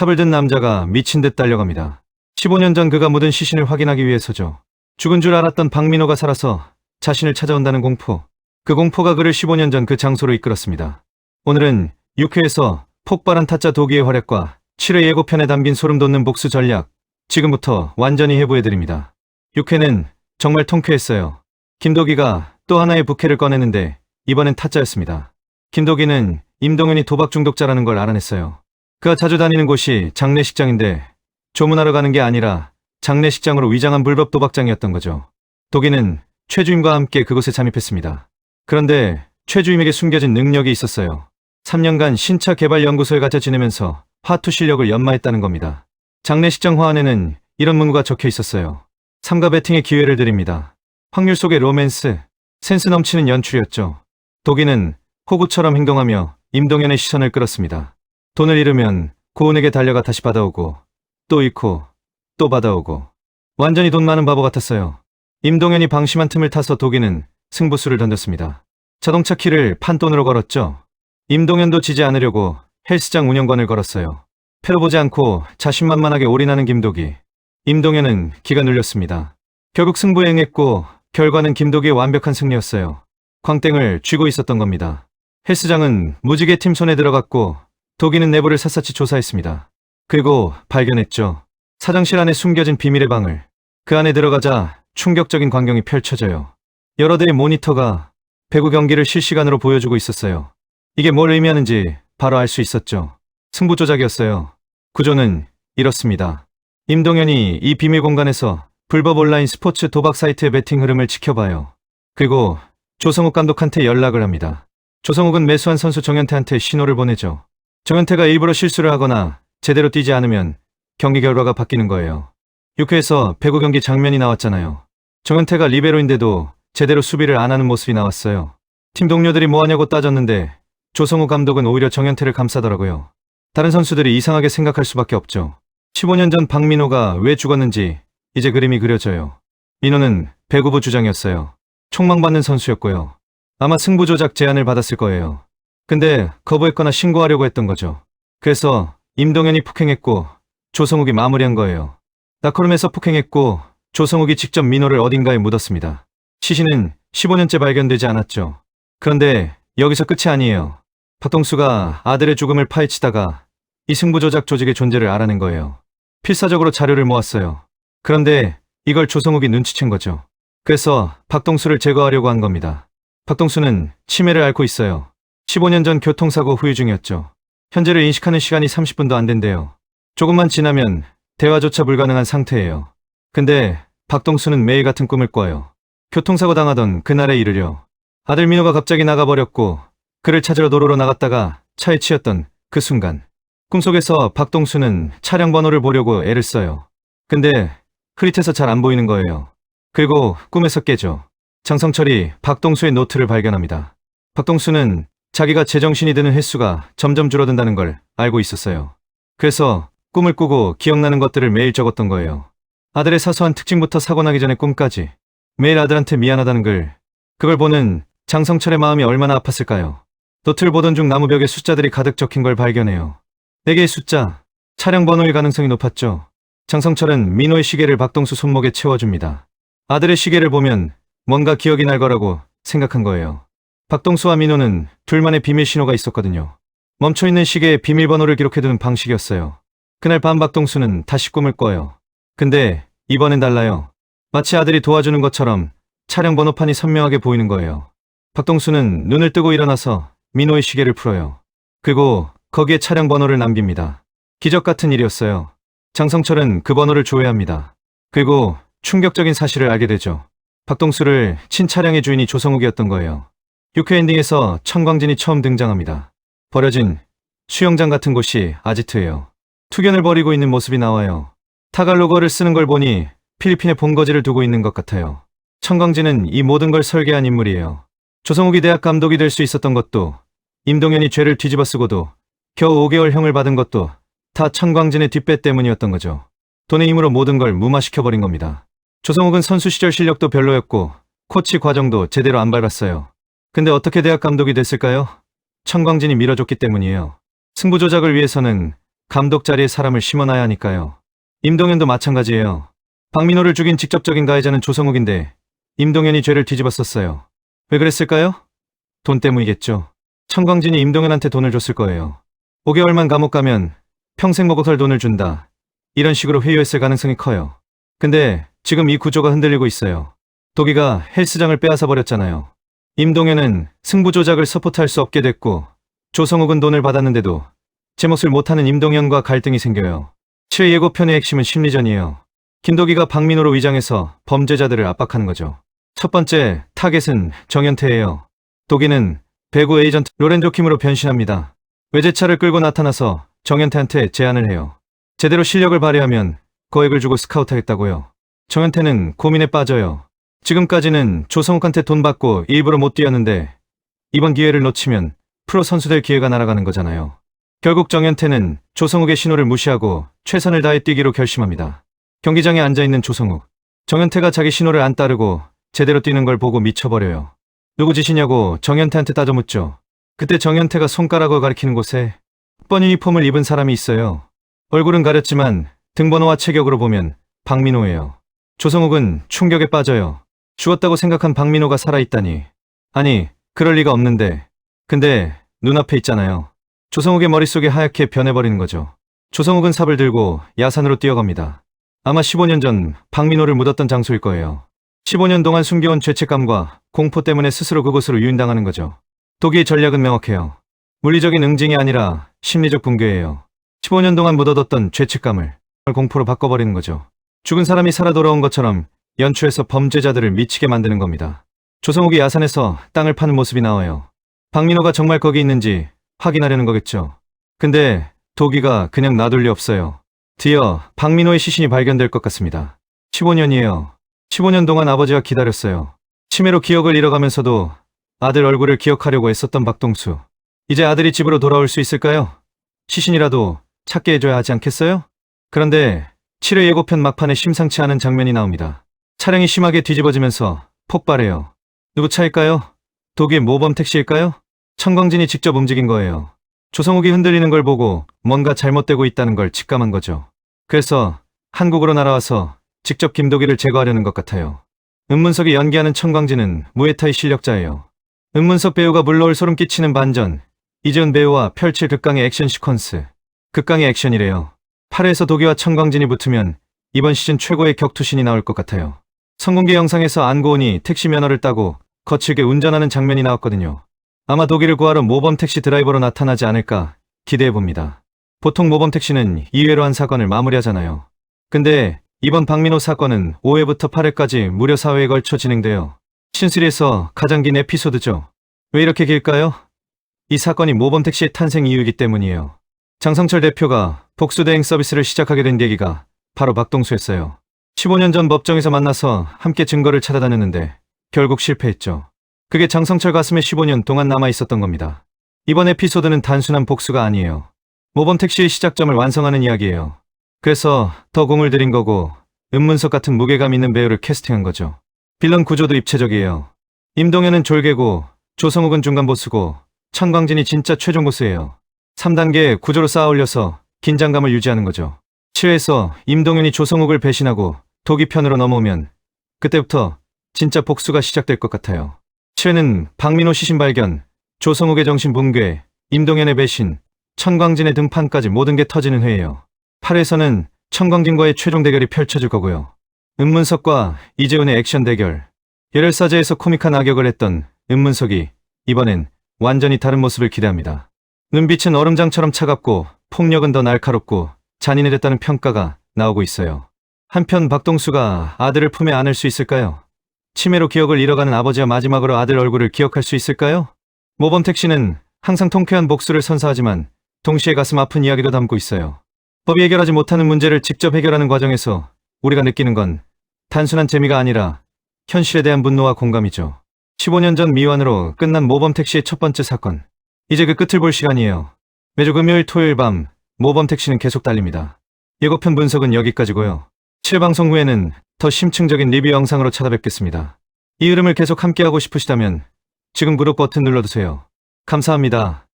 삽을 든 남자가 미친 듯 달려갑니다. 15년 전 그가 묻은 시신을 확인하기 위해서죠. 죽은 줄 알았던 박민호가 살아서 자신을 찾아온다는 공포. 그 공포가 그를 15년 전 그 장소로 이끌었습니다. 오늘은 6회에서 폭발한 타짜 도기의 활약과 7회 예고편에 담긴 소름 돋는 복수 전략. 지금부터 완전히 해부해드립니다. 6회는 정말 통쾌했어요. 김도기가 또 하나의 부캐를 꺼내는데 이번엔 타짜였습니다. 김도기는 임동현이 도박 중독자라는 걸 알아냈어요. 그가 자주 다니는 곳이 장례식장인데 조문하러 가는 게 아니라 장례식장으로 위장한 불법 도박장이었던 거죠. 도기는 최주임과 함께 그곳에 잠입했습니다. 그런데 최주임에게 숨겨진 능력이 있었어요. 3년간 신차 개발 연구소에 갇혀 지내면서 화투 실력을 연마했다는 겁니다. 장례식장 화환에는 이런 문구가 적혀 있었어요. 삼가 베팅의 기회를 드립니다. 확률 속의 로맨스, 센스 넘치는 연출이었죠. 도기는 호구처럼 행동하며 임동현의 시선을 끌었습니다. 돈을 잃으면 고은에게 달려가 다시 받아오고 또 잃고 또 받아오고 완전히 돈 많은 바보 같았어요. 임동현이 방심한 틈을 타서 도기는 승부수를 던졌습니다. 자동차 키를 판돈으로 걸었죠. 임동현도 지지 않으려고 헬스장 운영권을 걸었어요. 패로 보지 않고 자신만만하게 올인하는 김도기. 임동현은 기가 눌렸습니다. 결국 승부에 응했고 결과는 김도기의 완벽한 승리였어요. 광땡을 쥐고 있었던 겁니다. 헬스장은 무지개 팀 손에 들어갔고 도기는 내부를 샅샅이 조사했습니다. 그리고 발견했죠. 사장실 안에 숨겨진 비밀의 방을. 그 안에 들어가자 충격적인 광경이 펼쳐져요. 여러 대의 모니터가 배구 경기를 실시간으로 보여주고 있었어요. 이게 뭘 의미하는지 바로 알 수 있었죠. 승부 조작이었어요. 구조는 이렇습니다. 임동현이 이 비밀 공간에서 불법 온라인 스포츠 도박 사이트의 베팅 흐름을 지켜봐요. 그리고 조성욱 감독한테 연락을 합니다. 조성욱은 매수한 선수 정현태한테 신호를 보내죠. 정현태가 일부러 실수를 하거나 제대로 뛰지 않으면 경기 결과가 바뀌는 거예요. 6회에서 배구 경기 장면이 나왔잖아요. 정현태가 리베로인데도 제대로 수비를 안 하는 모습이 나왔어요. 팀 동료들이 뭐하냐고 따졌는데 조성욱 감독은 오히려 정현태를 감싸더라고요. 다른 선수들이 이상하게 생각할 수밖에 없죠. 15년 전 박민호가 왜 죽었는지 이제 그림이 그려져요. 민호는 배구부 주장이었어요. 총망받는 선수였고요. 아마 승부 조작 제안을 받았을 거예요. 근데 거부했거나 신고하려고 했던 거죠. 그래서 임동현이 폭행했고 조성욱이 마무리한 거예요. 나코름에서 폭행했고 조성욱이 직접 민호를 어딘가에 묻었습니다. 시신은 15년째 발견되지 않았죠. 그런데 여기서 끝이 아니에요. 박동수가 아들의 죽음을 파헤치다가 이 승부 조작 조직의 존재를 알아낸 거예요. 필사적으로 자료를 모았어요. 그런데 이걸 조성욱이 눈치챈 거죠. 그래서 박동수를 제거하려고 한 겁니다. 박동수는 치매를 앓고 있어요. 15년 전 교통사고 후유 중이었죠. 현재를 인식하는 시간이 30분도 안 된대요. 조금만 지나면 대화조차 불가능한 상태예요. 근데 박동수는 매일 같은 꿈을 꿔요. 교통사고 당하던 그날에 이르려 아들 민호가 갑자기 나가버렸고 그를 찾으러 도로로 나갔다가 차에 치였던 그 순간 꿈속에서 박동수는 차량 번호를 보려고 애를 써요. 근데 흐릿해서 잘 안 보이는 거예요. 그리고 꿈에서 깨죠. 장성철이 박동수의 노트를 발견합니다. 박동수는 자기가 제정신이 드는 횟수가 점점 줄어든다는 걸 알고 있었어요. 그래서 꿈을 꾸고 기억나는 것들을 매일 적었던 거예요. 아들의 사소한 특징부터 사고 나기 전의 꿈까지 매일 아들한테 미안하다는 글. 그걸 보는 장성철의 마음이 얼마나 아팠을까요? 노트를 보던 중 나무벽에 숫자들이 가득 적힌 걸 발견해요. 4개의 숫자, 차량 번호일 가능성이 높았죠. 장성철은 민호의 시계를 박동수 손목에 채워줍니다. 아들의 시계를 보면 뭔가 기억이 날 거라고 생각한 거예요. 박동수와 민호는 둘만의 비밀 신호가 있었거든요. 멈춰있는 시계에 비밀번호를 기록해두는 방식이었어요. 그날 밤 박동수는 다시 꿈을 꿔요. 근데 이번엔 달라요. 마치 아들이 도와주는 것처럼 차량 번호판이 선명하게 보이는 거예요. 박동수는 눈을 뜨고 일어나서 민호의 시계를 풀어요. 그리고 거기에 차량 번호를 남깁니다. 기적 같은 일이었어요. 장성철은 그 번호를 조회합니다. 그리고 충격적인 사실을 알게 되죠. 박동수를 친 차량의 주인이 조성욱이었던 거예요. 6회 엔딩에서 천광진이 처음 등장합니다. 버려진 수영장 같은 곳이 아지트예요. 투견을 벌이고 있는 모습이 나와요. 타갈로거를 쓰는 걸 보니 필리핀에 본거지를 두고 있는 것 같아요. 천광진은 이 모든 걸 설계한 인물이에요. 조성욱이 대학 감독이 될 수 있었던 것도, 임동현이 죄를 뒤집어 쓰고도 겨우 5개월 형을 받은 것도 다 천광진의 뒷배 때문이었던 거죠. 돈의 힘으로 모든 걸 무마시켜버린 겁니다. 조성욱은 선수 시절 실력도 별로였고 코치 과정도 제대로 안 밟았어요. 근데 어떻게 대학 감독이 됐을까요? 천광진이 밀어줬기 때문이에요. 승부 조작을 위해서는 감독 자리에 사람을 심어놔야 하니까요. 임동현도 마찬가지예요. 박민호를 죽인 직접적인 가해자는 조성욱인데 임동현이 죄를 뒤집었었어요. 왜 그랬을까요? 돈 때문이겠죠. 천광진이 임동현한테 돈을 줬을 거예요. 5개월만 감옥 가면 평생 먹고 살 돈을 준다. 이런 식으로 회유했을 가능성이 커요. 근데 지금 이 구조가 흔들리고 있어요. 도기가 헬스장을 빼앗아 버렸잖아요. 임동현은 승부 조작을 서포트할 수 없게 됐고 조성욱은 돈을 받았는데도 제 몫을 못하는 임동현과 갈등이 생겨요. 7회 예고편의 핵심은 심리전이에요. 김도기가 박민호로 위장해서 범죄자들을 압박하는 거죠. 첫 번째 타겟은 정현태예요. 도기는 배구 에이전트 로렌조 킴으로 변신합니다. 외제차를 끌고 나타나서 정현태한테 제안을 해요. 제대로 실력을 발휘하면 거액을 주고 스카우트하겠다고요. 정현태는 고민에 빠져요. 지금까지는 조성욱한테 돈 받고 일부러 못 뛰었는데 이번 기회를 놓치면 프로 선수 될 기회가 날아가는 거잖아요. 결국 정현태는 조성욱의 신호를 무시하고 최선을 다해 뛰기로 결심합니다. 경기장에 앉아있는 조성욱. 정현태가 자기 신호를 안 따르고 제대로 뛰는 걸 보고 미쳐버려요. 누구 짓이냐고 정현태한테 따져 묻죠. 그때 정현태가 손가락을 가리키는 곳에 번 유니폼을 입은 사람이 있어요. 얼굴은 가렸지만 등번호와 체격으로 보면 박민호예요. 조성욱은 충격에 빠져요. 죽었다고 생각한 박민호가 살아있다니. 아니, 그럴 리가 없는데. 근데 눈앞에 있잖아요. 조성욱의 머릿속이 하얗게 변해버리는 거죠. 조성욱은 삽을 들고 야산으로 뛰어갑니다. 아마 15년 전 박민호를 묻었던 장소일 거예요. 15년 동안 숨겨온 죄책감과 공포 때문에 스스로 그곳으로 유인당하는 거죠. 도기의 전략은 명확해요. 물리적인 응징이 아니라 심리적 붕괴예요. 15년 동안 묻어뒀던 죄책감을 공포로 바꿔버리는 거죠. 죽은 사람이 살아 돌아온 것처럼 연출해서 범죄자들을 미치게 만드는 겁니다. 조성욱이 야산에서 땅을 파는 모습이 나와요. 박민호가 정말 거기 있는지 확인하려는 거겠죠. 근데 도기가 그냥 놔둘 리 없어요. 드디어 박민호의 시신이 발견될 것 같습니다. 15년이에요. 15년 동안 아버지가 기다렸어요. 치매로 기억을 잃어가면서도 아들 얼굴을 기억하려고 애썼던 박동수. 이제 아들이 집으로 돌아올 수 있을까요? 시신이라도 찾게 해줘야 하지 않겠어요? 그런데 7회 예고편 막판에 심상치 않은 장면이 나옵니다. 차량이 심하게 뒤집어지면서 폭발해요. 누구 차일까요? 도기의 모범 택시일까요? 천광진이 직접 움직인 거예요. 조성욱이 흔들리는 걸 보고 뭔가 잘못되고 있다는 걸 직감한 거죠. 그래서 한국으로 날아와서 직접 김도기를 제거하려는 것 같아요. 은문석이 연기하는 천광진은 무에타이 실력자예요. 은문석 배우가 물러올 소름 끼치는 반전, 이재훈 배우와 펼칠 극강의 액션 시퀀스. 극강의 액션이래요. 8회에서 도기와 천광진이 붙으면 이번 시즌 최고의 격투신이 나올 것 같아요. 성공개 영상에서 안고은이 택시 면허를 따고 거칠게 운전하는 장면이 나왔거든요. 아마 도기를 구하러 모범 택시 드라이버로 나타나지 않을까 기대해봅니다. 보통 모범 택시는 2회로 한 사건을 마무리하잖아요. 근데 이번 박민호 사건은 5회부터 8회까지 무려 4회에 걸쳐 진행돼요. 시즌3에서 가장 긴 에피소드죠. 왜 이렇게 길까요? 이 사건이 모범 택시의 탄생 이유이기 때문이에요. 장성철 대표가 복수대행 서비스를 시작하게 된 계기가 바로 박동수였어요. 15년 전 법정에서 만나서 함께 증거를 찾아다녔는데 결국 실패했죠. 그게 장성철 가슴에 15년 동안 남아있었던 겁니다. 이번 에피소드는 단순한 복수가 아니에요. 모범 택시의 시작점을 완성하는 이야기예요. 그래서 더 공을 들인 거고 은문석 같은 무게감 있는 배우를 캐스팅한 거죠. 빌런 구조도 입체적이에요. 임동현은 졸개고 조성욱은 중간 보스고 천광진이 진짜 최종 보스예요. 3단계 구조로 쌓아 올려서 긴장감을 유지하는 거죠. 7회에서 임동현이 조성욱을 배신하고 도기 편으로 넘어오면 그때부터 진짜 복수가 시작될 것 같아요. 7회는 박민호 시신 발견, 조성욱의 정신 붕괴, 임동현의 배신, 천광진의 등판까지 모든 게 터지는 회예요. 8회에서는 천광진과의 최종 대결이 펼쳐질 거고요. 은문석과 이재훈의 액션 대결. 열혈사제에서 코믹한 악역을 했던 은문석이 이번엔 완전히 다른 모습을 기대합니다. 눈빛은 얼음장처럼 차갑고 폭력은 더 날카롭고 잔인해졌다는 평가가 나오고 있어요. 한편 박동수가 아들을 품에 안을 수 있을까요? 치매로 기억을 잃어가는 아버지와 마지막으로 아들 얼굴을 기억할 수 있을까요? 모범 택시는 항상 통쾌한 복수를 선사하지만 동시에 가슴 아픈 이야기도 담고 있어요. 법이 해결하지 못하는 문제를 직접 해결하는 과정에서 우리가 느끼는 건 단순한 재미가 아니라 현실에 대한 분노와 공감이죠. 15년 전 미완으로 끝난 모범 택시의 첫 번째 사건. 이제 그 끝을 볼 시간이에요. 매주 금요일 토요일 밤 모범 택시는 계속 달립니다. 예고편 분석은 여기까지고요. 7방송 후에는 더 심층적인 리뷰 영상으로 찾아뵙겠습니다. 이 흐름을 계속 함께하고 싶으시다면 지금 구독 버튼 눌러주세요. 감사합니다.